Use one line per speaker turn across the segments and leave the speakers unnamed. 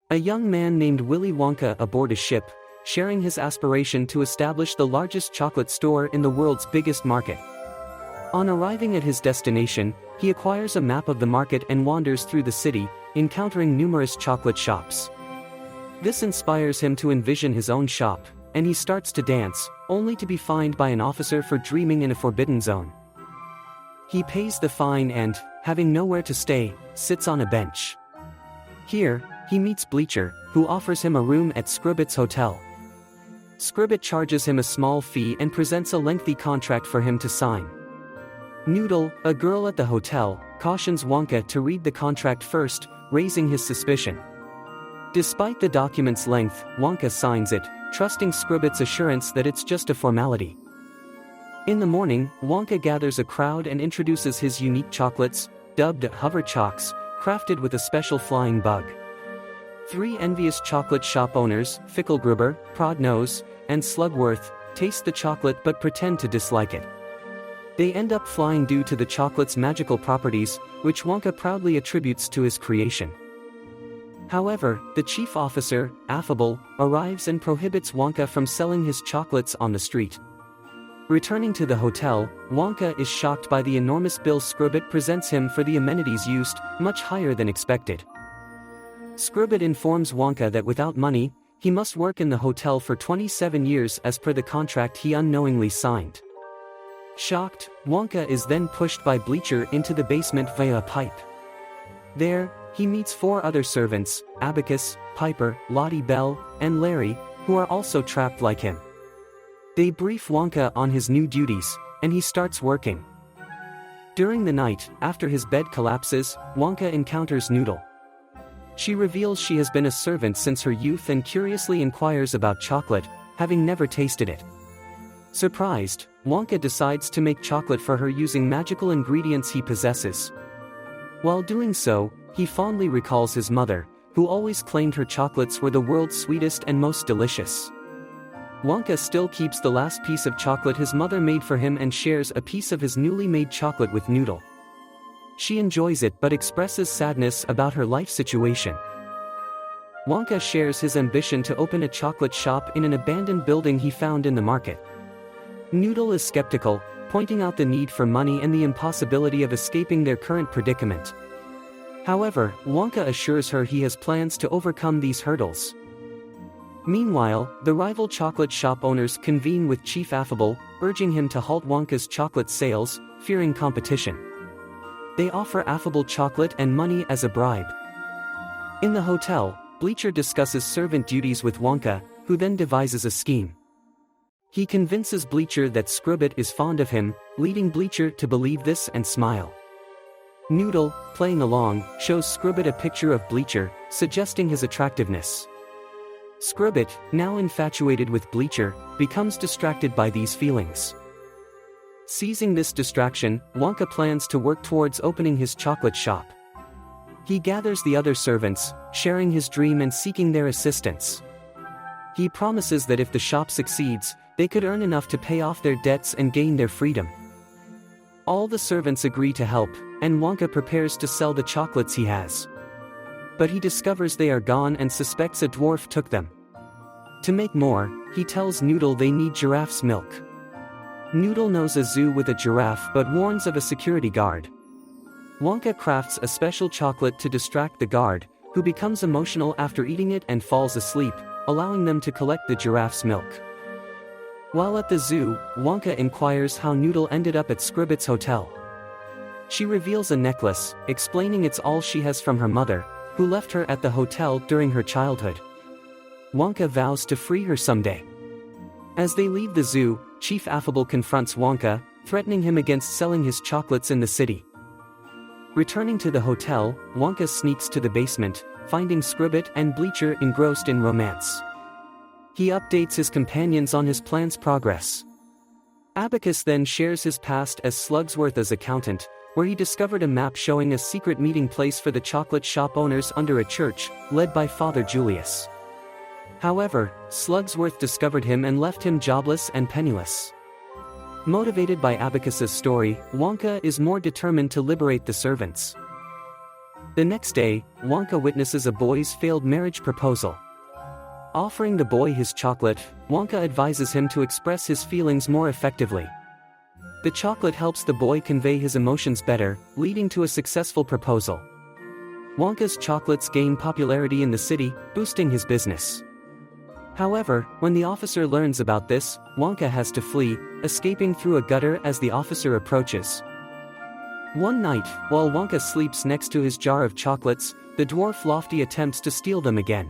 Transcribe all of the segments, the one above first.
A young man named Willy Wonka aboard a ship, sharing his aspiration to establish the largest chocolate store in the world's biggest market. On arriving at his destination, he acquires a map of the market and wanders through the city, encountering numerous chocolate shops. This inspires him to envision his own shop, and he starts to dance, only to be fined by an officer for dreaming in a forbidden zone. He pays the fine and, having nowhere to stay, sits on a bench. Here, he meets Bleacher, who offers him a room at Scribbit's hotel. Scribbit charges him a small fee and presents a lengthy contract for him to sign. Noodle, a girl at the hotel, cautions Wonka to read the contract first, raising his suspicion. Despite the document's length, Wonka signs it, trusting Scribbit's assurance that it's just a formality. In the morning, Wonka gathers a crowd and introduces his unique chocolates, dubbed hover chocks, crafted with a special flying bug. 3 envious chocolate shop owners, Fickelgruber, Prodnose, and Slugworth, taste the chocolate but pretend to dislike it. They end up flying due to the chocolate's magical properties, which Wonka proudly attributes to his creation. However, the chief officer, Affable, arrives and prohibits Wonka from selling his chocolates on the street. Returning to the hotel, Wonka is shocked by the enormous bill Scribbit presents him for the amenities used, much higher than expected. Scribbit informs Wonka that without money, he must work in the hotel for 27 years as per the contract he unknowingly signed. Shocked, Wonka is then pushed by Bleacher into the basement via a pipe. There, he meets 4 other servants, Abacus, Piper, Lottie Bell, and Larry, who are also trapped like him. They brief Wonka on his new duties, and he starts working. During the night, after his bed collapses, Wonka encounters Noodle. She reveals she has been a servant since her youth and curiously inquires about chocolate, having never tasted it. Surprised, Wonka decides to make chocolate for her using magical ingredients he possesses. While doing so, he fondly recalls his mother, who always claimed her chocolates were the world's sweetest and most delicious. Wonka still keeps the last piece of chocolate his mother made for him and shares a piece of his newly made chocolate with Noodle. She enjoys it but expresses sadness about her life situation. Wonka shares his ambition to open a chocolate shop in an abandoned building he found in the market. Noodle is skeptical, pointing out the need for money and the impossibility of escaping their current predicament. However, Wonka assures her he has plans to overcome these hurdles. Meanwhile, the rival chocolate shop owners convene with Chief Affable, urging him to halt Wonka's chocolate sales, fearing competition. They offer Affable chocolate and money as a bribe. In the hotel, Bleacher discusses servant duties with Wonka, who then devises a scheme. He convinces Bleacher that Scribbit is fond of him, leading Bleacher to believe this and smile. Noodle, playing along, shows Scribbit a picture of Bleacher, suggesting his attractiveness. Scribbit, now infatuated with Bleacher, becomes distracted by these feelings. Seizing this distraction, Wonka plans to work towards opening his chocolate shop. He gathers the other servants, sharing his dream and seeking their assistance. He promises that if the shop succeeds, they could earn enough to pay off their debts and gain their freedom. All the servants agree to help, and Wonka prepares to sell the chocolates he has. But he discovers they are gone and suspects a dwarf took them. To make more, he tells Noodle they need giraffe's milk. Noodle knows a zoo with a giraffe but warns of a security guard. Wonka crafts a special chocolate to distract the guard, who becomes emotional after eating it and falls asleep, allowing them to collect the giraffe's milk. While at the zoo, Wonka inquires how Noodle ended up at Scribbit's hotel. She reveals a necklace, explaining it's all she has from her mother, who left her at the hotel during her childhood. Wonka vows to free her someday. As they leave the zoo, Chief Affable confronts Wonka, threatening him against selling his chocolates in the city. Returning to the hotel, Wonka sneaks to the basement, finding Scribbit and Bleacher engrossed in romance. He updates his companions on his plan's progress. Abacus then shares his past as Slugsworth's accountant, where he discovered a map showing a secret meeting place for the chocolate shop owners under a church, led by Father Julius. However, Slugsworth discovered him and left him jobless and penniless. Motivated by Abacus's story, Wonka is more determined to liberate the servants. The next day, Wonka witnesses a boy's failed marriage proposal. Offering the boy his chocolate, Wonka advises him to express his feelings more effectively. The chocolate helps the boy convey his emotions better, leading to a successful proposal. Wonka's chocolates gain popularity in the city, boosting his business. However, when the officer learns about this, Wonka has to flee, escaping through a gutter as the officer approaches. One night, while Wonka sleeps next to his jar of chocolates, the dwarf Lofty attempts to steal them again.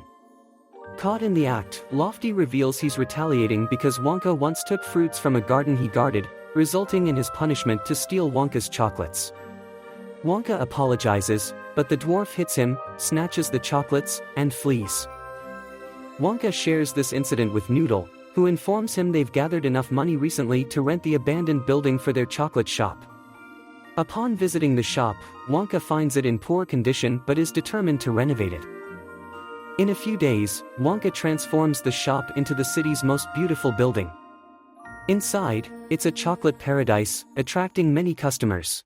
Caught in the act, Lofty reveals he's retaliating because Wonka once took fruits from a garden he guarded, resulting in his punishment to steal Wonka's chocolates. Wonka apologizes, but the dwarf hits him, snatches the chocolates, and flees. Wonka shares this incident with Noodle, who informs him they've gathered enough money recently to rent the abandoned building for their chocolate shop. Upon visiting the shop, Wonka finds it in poor condition but is determined to renovate it. In a few days, Wonka transforms the shop into the city's most beautiful building. Inside, it's a chocolate paradise, attracting many customers.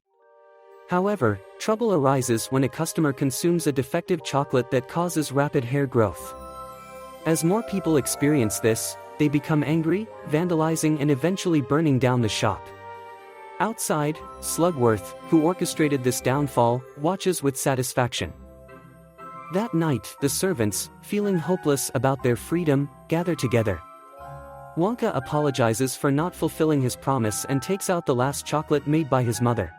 However, trouble arises when a customer consumes a defective chocolate that causes rapid hair growth. As more people experience this, they become angry, vandalizing and eventually burning down the shop. Outside, Slugworth, who orchestrated this downfall, watches with satisfaction. That night, the servants, feeling hopeless about their freedom, gather together. Wonka apologizes for not fulfilling his promise and takes out the last chocolate made by his mother.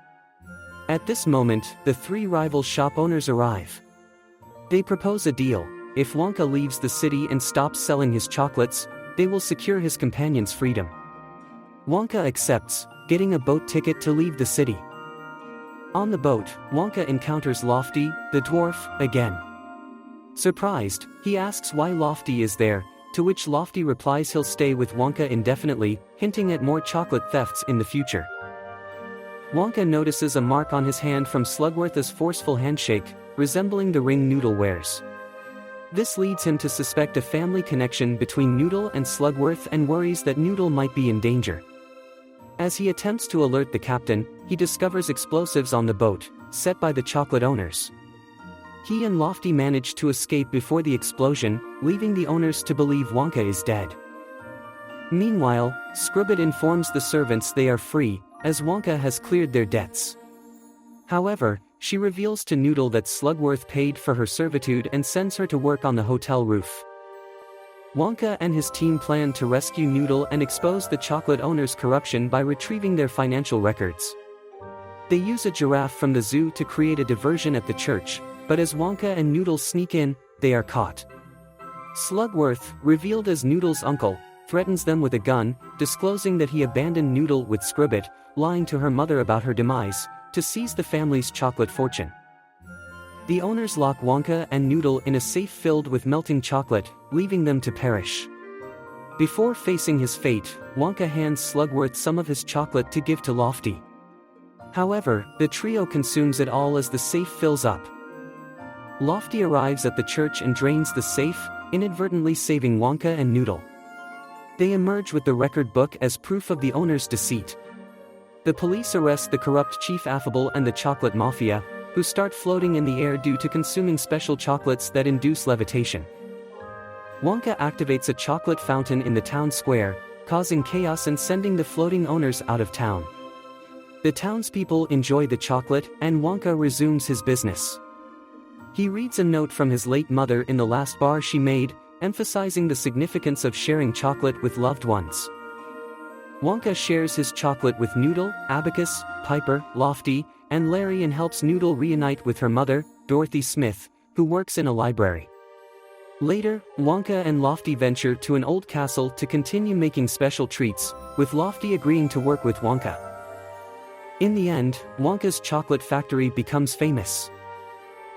At this moment, the three rival shop owners arrive. They propose a deal: if Wonka leaves the city and stops selling his chocolates, they will secure his companion's freedom. Wonka accepts, getting a boat ticket to leave the city. On the boat, Wonka encounters Lofty, the dwarf, again. Surprised, he asks why Lofty is there, to which Lofty replies he'll stay with Wonka indefinitely, hinting at more chocolate thefts in the future. Wonka notices a mark on his hand from Slugworth's forceful handshake, resembling the ring Noodle wears. This leads him to suspect a family connection between Noodle and Slugworth and worries that Noodle might be in danger. As he attempts to alert the captain, he discovers explosives on the boat, set by the chocolate owners. He and Lofty manage to escape before the explosion, leaving the owners to believe Wonka is dead. Meanwhile, Scribbit informs the servants they are free, as Wonka has cleared their debts. However, she reveals to Noodle that Slugworth paid for her servitude and sends her to work on the hotel roof. Wonka and his team plan to rescue Noodle and expose the chocolate owners' corruption by retrieving their financial records. They use a giraffe from the zoo to create a diversion at the church, but as Wonka and Noodle sneak in, they are caught. Slugworth, revealed as Noodle's uncle, threatens them with a gun, disclosing that he abandoned Noodle with Scribbit, lying to her mother about her demise, to seize the family's chocolate fortune. The owners lock Wonka and Noodle in a safe filled with melting chocolate, leaving them to perish. Before facing his fate, Wonka hands Slugworth some of his chocolate to give to Lofty. However, the trio consumes it all as the safe fills up. Lofty arrives at the church and drains the safe, inadvertently saving Wonka and Noodle. They emerge with the record book as proof of the owner's deceit. The police arrest the corrupt Chief Affable and the Chocolate Mafia, who start floating in the air due to consuming special chocolates that induce levitation. Wonka activates a chocolate fountain in the town square, causing chaos and sending the floating owners out of town. The townspeople enjoy the chocolate, and Wonka resumes his business. He reads a note from his late mother in the last bar she made, emphasizing the significance of sharing chocolate with loved ones. Wonka shares his chocolate with Noodle, Abacus, Piper, Lofty, and Larry and helps Noodle reunite with her mother, Dorothy Smith, who works in a library. Later, Wonka and Lofty venture to an old castle to continue making special treats, with Lofty agreeing to work with Wonka. In the end, Wonka's chocolate factory becomes famous.